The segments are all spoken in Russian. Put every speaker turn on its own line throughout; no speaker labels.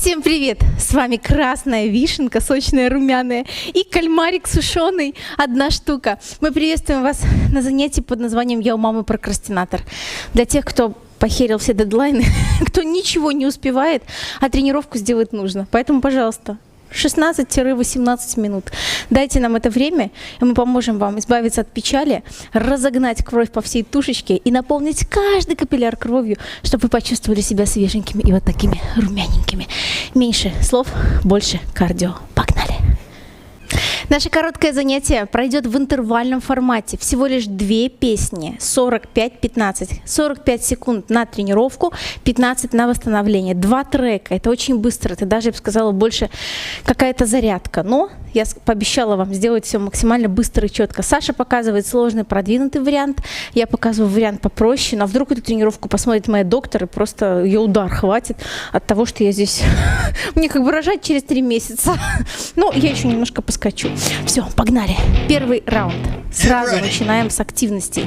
Всем привет! С вами красная вишенка, сочная, румяная, и кальмарик сушеный, 1 штука. Мы приветствуем вас на занятии под названием «Я у мамы прокрастинатор». Для тех, кто похерил все дедлайны, кто ничего не успевает, а тренировку сделать нужно. Поэтому, пожалуйста, 16-18 минут. Дайте нам это время, и мы поможем вам избавиться от печали, разогнать кровь по всей тушечке и наполнить каждый капилляр кровью, чтобы вы почувствовали себя свеженькими и вот такими румяненькими. Меньше слов, больше кардио. Погнали! Наше короткое занятие пройдет в интервальном формате. Всего лишь 2 песни, 45-15. 45 секунд на тренировку, 15 на восстановление. 2 трека, это очень быстро. Это даже, я бы сказала, больше какая-то зарядка. Но я пообещала вам сделать все максимально быстро и четко. Саша показывает сложный, продвинутый вариант. Я показываю вариант попроще. Но вдруг эту тренировку посмотрит моя доктор, и просто ее удар хватит от того, что я здесь... Мне как бы рожать через 3 месяца. Но я еще немножко поскочу. Все, погнали. Первый раунд. Сразу начинаем с активностей.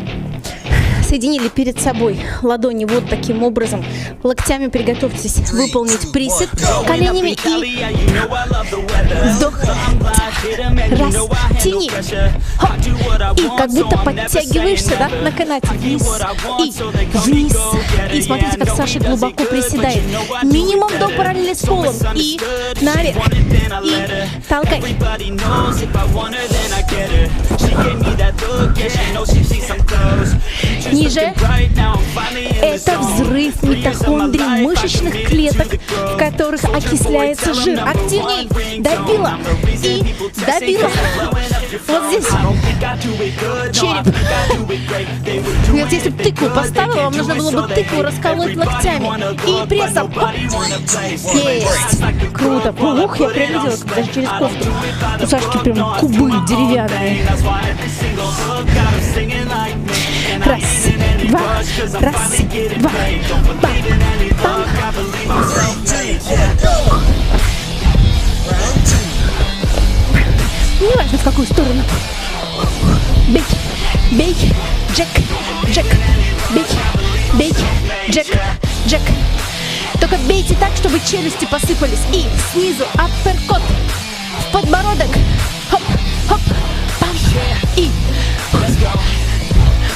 Соединили перед собой ладони вот таким образом. Локтями приготовьтесь выполнить присед. Коленями и вдох. Раз. Тяни. Хоп. И как будто подтягиваешься, да, на канате. Вниз. И вниз. И смотрите, как Саша глубоко приседает. Минимум до параллели с полом. И наверх. И толкай. Ниже. Это взрыв митохондрий мышечных клеток, в которых окисляется жир. Активней. Добила. И добила. Вот здесь. Череп. Вот если бы тыкву поставила, вам нужно было бы тыкву расколоть локтями. И прессом. Есть. Круто. Ух, я прям видела, как даже через кофту. У Сашки прям кубы деревянные. Раз, два, раз, два, бам, бам. Не важно, в какую сторону. Бей, бей, джек, джек, бей, бей, джек, джек. Только бейте так, чтобы челюсти посыпались. И снизу апперкот в подбородок. Хоп, хоп, бам. И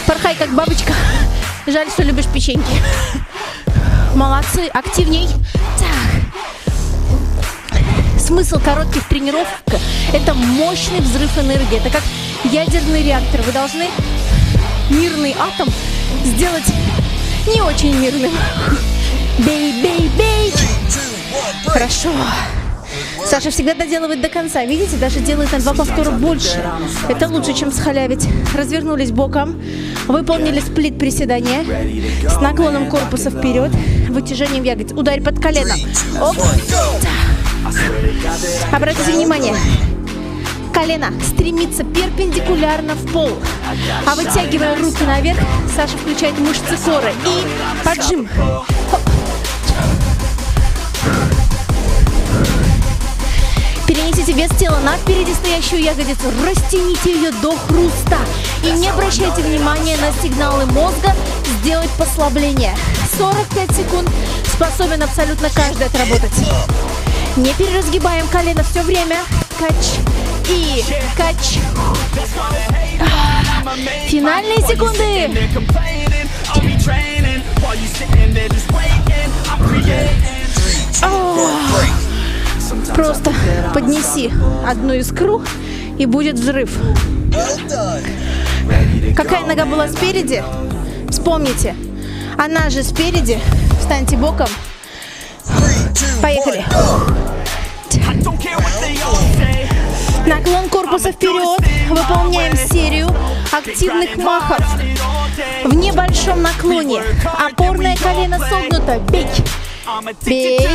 порхай, как бабочка. Жаль, что любишь печеньки. Молодцы, активней. Так. Смысл коротких тренировок – это мощный взрыв энергии. Это как ядерный реактор. Вы должны мирный атом сделать не очень мирным. Бей, бей, бей. Хорошо. Саша всегда доделывает до конца. Видите, даже делает на 2 повтора больше. Это лучше, чем схалявить. Развернулись боком. Выполнили сплит-приседание. С наклоном корпуса вперед. Вытяжением ягодиц. Ударь под колено. Оп. Обратите внимание. Колено стремится перпендикулярно в пол. А вытягивая руки наверх, Саша включает мышцы кора. И поджим. Хоп. Перенесите вес тела на впереди стоящую ягодицу, растяните ее до хруста. И не обращайте внимания на сигналы мозга сделать послабление. 45 секунд способен абсолютно каждый отработать. Не переразгибаем колено все время. Кач и кач. Финальные секунды. Просто поднеси одну искру, и будет взрыв. Какая нога была спереди? Вспомните. Она же спереди. Встаньте боком. Поехали. Наклон корпуса вперед. Выполняем серию активных махов. В небольшом наклоне. Опорное колено согнуто. Бей. Бей.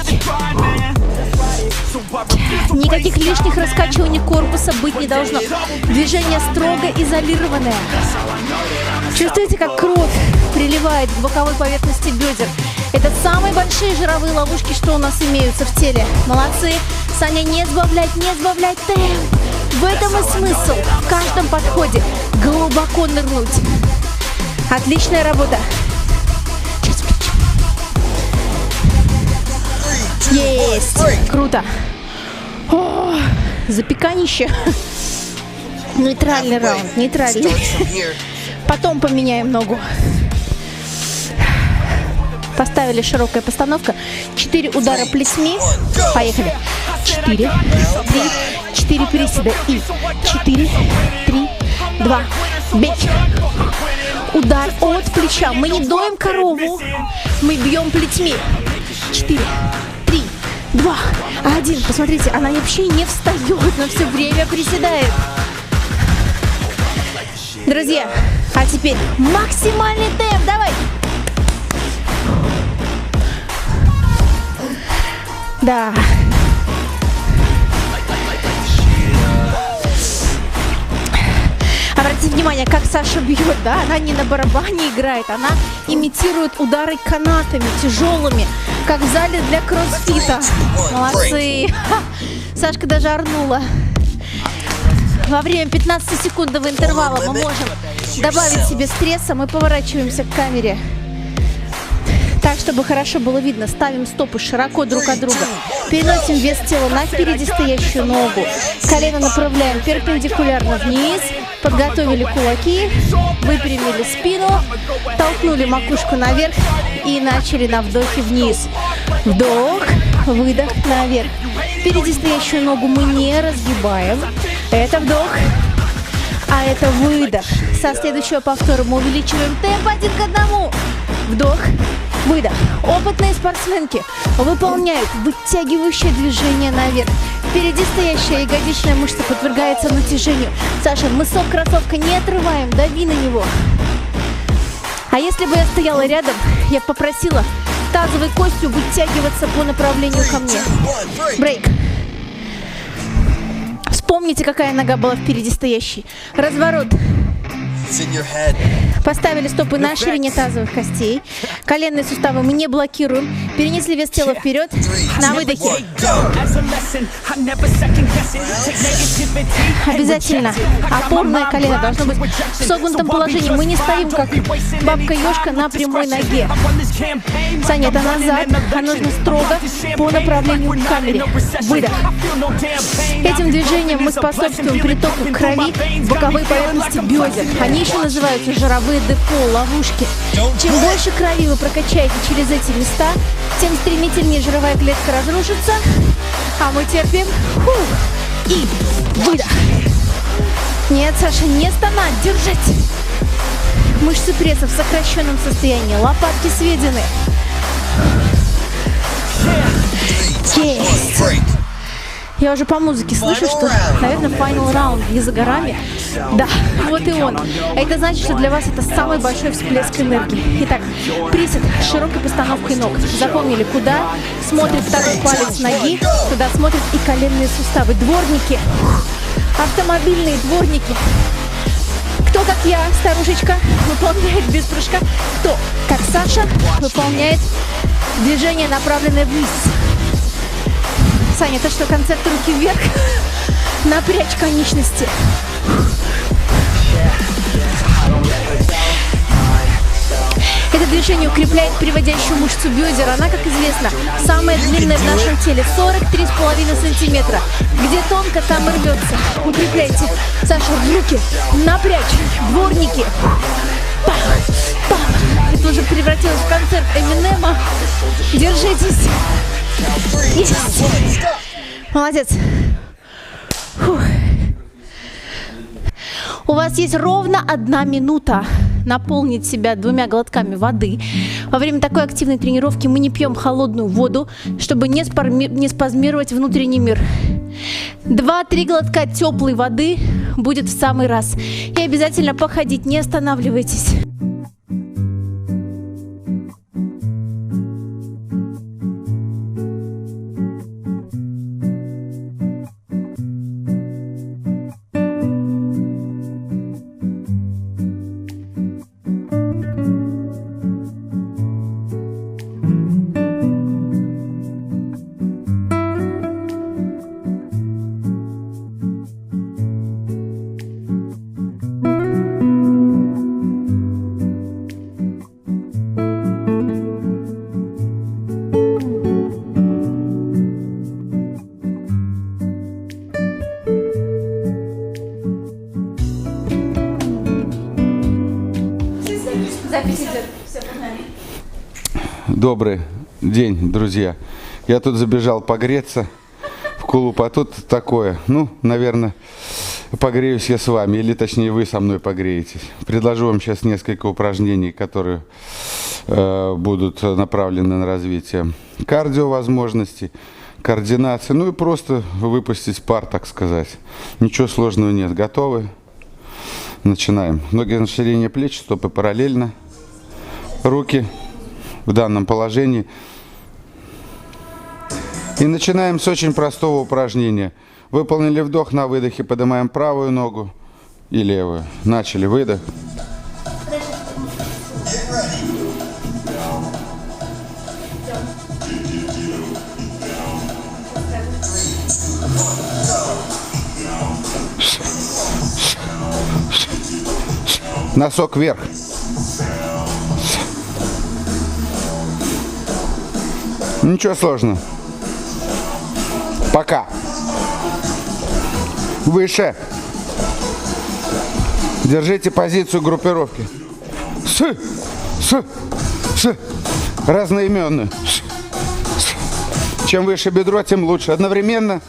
Никаких лишних раскачиваний корпуса быть не должно. Движение строго изолированное. Чувствуете, как кровь приливает к боковой поверхности бедер? Это самые большие жировые ловушки, что у нас имеются в теле. Молодцы. Саня, не сбавлять темп. В этом и смысл. В каждом подходе глубоко нырнуть. Отличная работа. Есть! Круто! О, запеканище. Нейтральный раунд, нейтральный. Потом поменяем ногу. Поставили широкая постановка. 4 удара плетьми. Поехали. 4, 3, 4 приседа. И 4, 3, 2. Бей. Удар от плеча. Мы не доим корову. Мы бьем плетьми. 4, 3, 2, 1. Посмотрите, она вообще не встает, но все время приседает. Друзья, а теперь максимальный темп. Давай. Да. Обратите внимание, как Саша бьет, да? Она не на барабане играет, она имитирует удары канатами, тяжелыми, как в зале для кроссфита. Молодцы. Сашка даже орнула. Во время 15-секундного интервала мы можем добавить себе стресса. Мы поворачиваемся к камере так, чтобы хорошо было видно. Ставим стопы широко друг от друга. Переносим вес тела на впереди стоящую ногу. Колено направляем перпендикулярно вниз. Подготовили кулаки. Выпрямили спину. Толкнули макушку наверх. И начали на вдохе вниз. Вдох, выдох, наверх. Впереди стоящую ногу мы не разгибаем. Это вдох, а это выдох. Со следующего повтора мы увеличиваем темп 1 к 1. Вдох, выдох. Опытные спортсменки выполняют вытягивающее движение наверх. Впереди стоящая ягодичная мышца подвергается натяжению. Саша, мысок кроссовка не отрываем, дави на него. А если бы я стояла рядом, я попросила тазовой костью вытягиваться по направлению ко мне. Брейк. Вспомните, какая нога была впереди стоящей. Разворот. Поставили стопы на ширине тазовых костей. Коленные суставы мы не блокируем. Перенесли вес тела вперед. На выдохе. Обязательно опорное колено должно быть в согнутом положении. Мы не стоим, как бабка-ежка на прямой ноге. Саня, это назад. А нужно строго по направлению к камере. Выдох. Этим движением мы способствуем притоку крови в боковые поверхности бедер. Они еще называются жировые депо, ловушки. Чем больше крови вы прокачаете через эти места, тем стремительнее жировая клетка разрушится. А мы терпим. Фух. И выдох. Нет, Саша, не стонать, держать. Мышцы пресса в сокращенном состоянии. Лопатки сведены. Есть. Я уже по музыке слышу, что, наверное, final round не за горами. Да, вот и он. А это значит, что для вас это самый большой всплеск энергии. Итак, присед с широкой постановкой ног. Запомнили, куда смотрит второй палец ноги, туда смотрят и коленные суставы. Дворники, автомобильные дворники. Кто, как я, старушечка, выполняет без прыжка. Кто, как Саша, выполняет движение, направленное вниз. Саня, это что, концерт руки вверх? Напрячь конечности. Это движение укрепляет приводящую мышцу бедер. Она, как известно, самая длинная в нашем теле. 43,5 сантиметра. Где тонко, там и рвется. Укрепляйте. Саша, руки. Напрячь. Дворники. Пам, пам. Это уже превратилось в концерт Эминема. Держитесь. Есть. Молодец. Фух. У вас есть ровно 1 минута наполнить себя 2 глотками воды. Во время такой активной тренировки мы не пьем холодную воду, чтобы не спазмировать внутренний мир. 2-3 глотка теплой воды будет в самый раз. И обязательно походить, не останавливайтесь.
Добрый день, друзья. Я тут забежал погреться в клуб, а тут такое. Ну, наверное, погреюсь я с вами, или точнее вы со мной погреетесь. Предложу вам сейчас несколько упражнений, которые будут направлены на развитие кардиовозможностей, координации, ну и просто выпустить пар, так сказать. Ничего сложного нет. Готовы? Начинаем. Ноги на ширине плеч, стопы параллельно. Руки в данном положении. И начинаем с очень простого упражнения. Выполнили вдох, на выдохе поднимаем правую ногу и левую. Начали. Выдох. Носок вверх. Ничего сложного. Пока. Выше. Держите позицию группировки. Разноименную. Чем выше бедро, тем лучше. Одновременно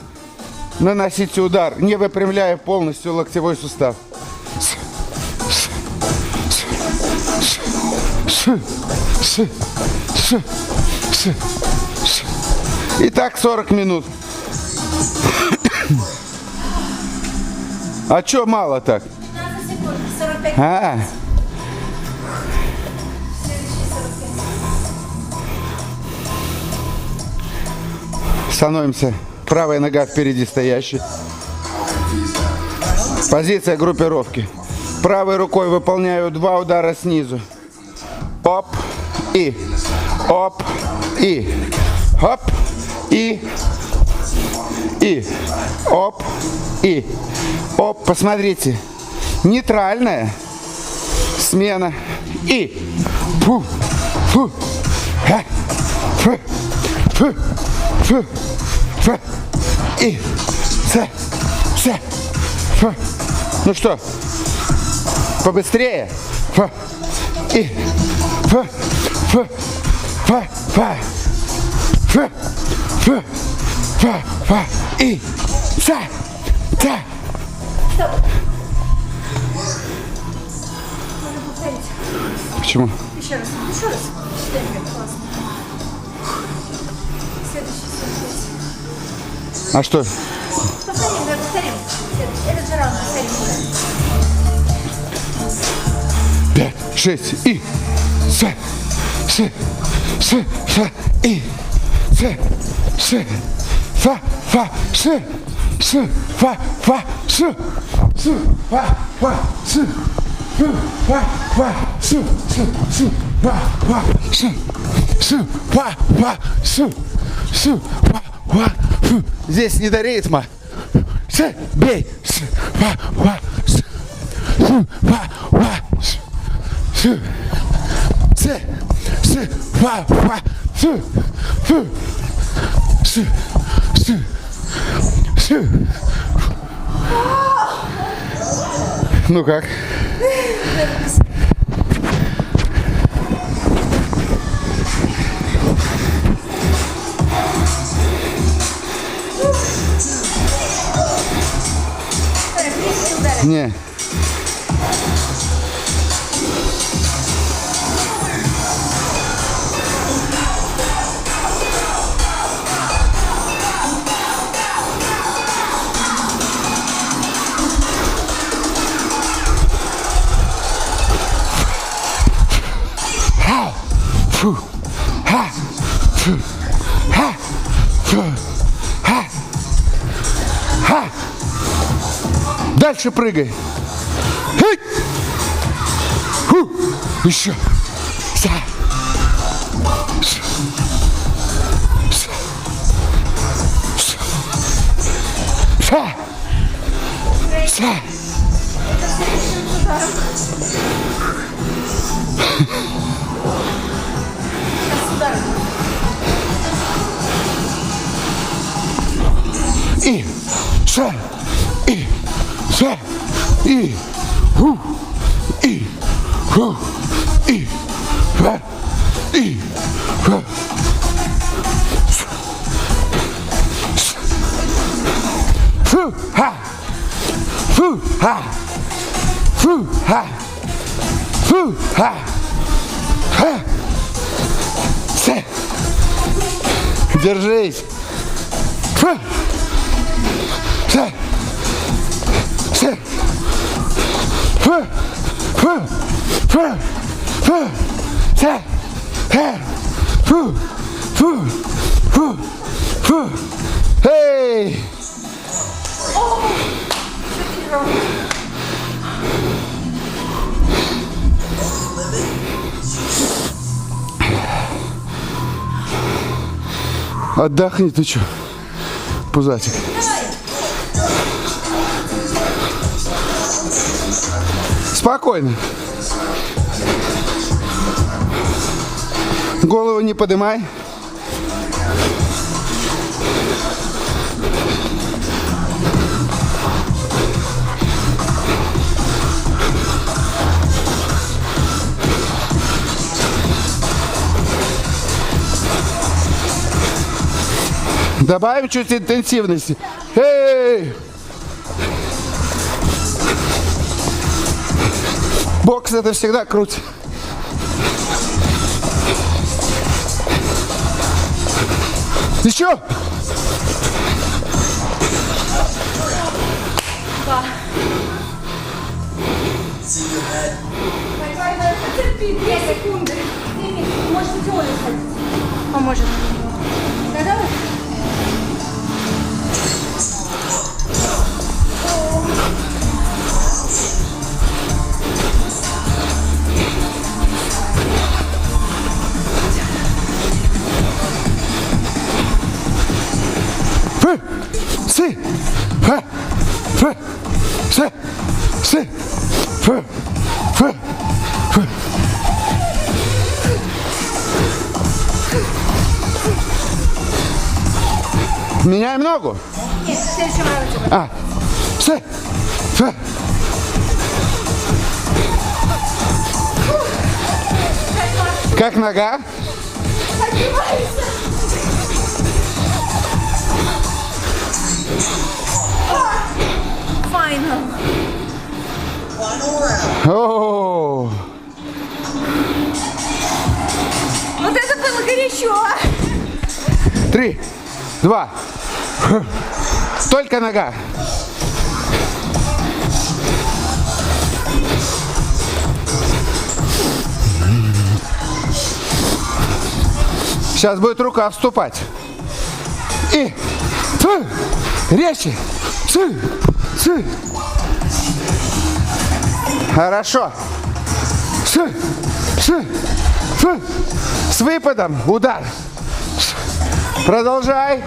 наносите удар, не выпрямляя полностью локтевой сустав. И так 40 минут. А чё мало так?
15 секунд, 45.
Становимся. Правая нога впереди стоящей. Позиция группировки. Правой рукой выполняю 2 удара снизу. Оп и оп и оп и оп и оп. Посмотрите, нейтральная смена и фу фу ха фу фу фу фу и са фу. Ну что, побыстрее. Фу и фу фу фу фу фу фу фу фу и са. Почему?
Еще раз. Классно. Следующий 45.
А что?
Повторим. Этот же раунд повторим.
5, 6 и и фа фа фа фа Здесь не до ритма. Бей. Ну как? Не. Дальше прыгай. Еще. И И. Фу, ха. Фу, ха. Фу, ха. Фу, ха. Ха. Се. Держись. Фу. Се. Се. Фу. Фу. Фу. Фу. Се. Фу. Фу. Фу. Фу. Эй! Отдохни, ты чё, пузатик. Спокойно. Голову не поднимай. Добавим чуть интенсивности. Эй! Бокс это всегда круто. Еще!
Потерпи 2 секунды. Может, теорию ходить. Поможет. Готовы?
Си! Ф! Ф! Си! Си! Ф! Ф! Ф! Меняем ногу?
Нет, в следующем раунде.
А! Си! Ф! Как нога?
Final.
О!
Вот это было горячо.
3, 2. Только нога. Сейчас будет рука вступать. И. Резче. Хорошо. С выпадом. Удар. Продолжай.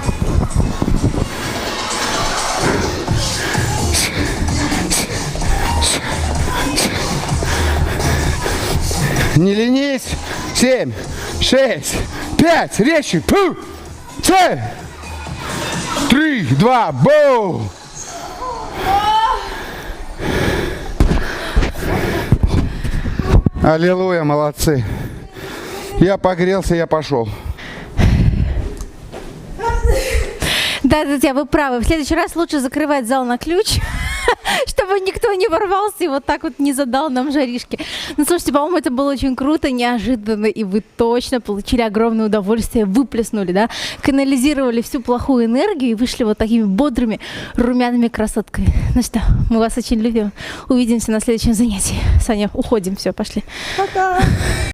Не ленись. 7, 6, 5. Резче. 3, 2, боу. Аллилуйя, молодцы. Я погрелся, я пошел.
Да, друзья, вы правы. В следующий раз лучше закрывать зал на ключ, чтобы никто не ворвался и вот так вот не задал нам жаришки. Ну, слушайте, по-моему, это было очень круто, неожиданно, и вы точно получили огромное удовольствие, выплеснули, да, канализировали всю плохую энергию и вышли вот такими бодрыми, румяными красотками. Ну что, мы вас очень любим. Увидимся на следующем занятии. Саня, уходим, все, пошли.
Пока.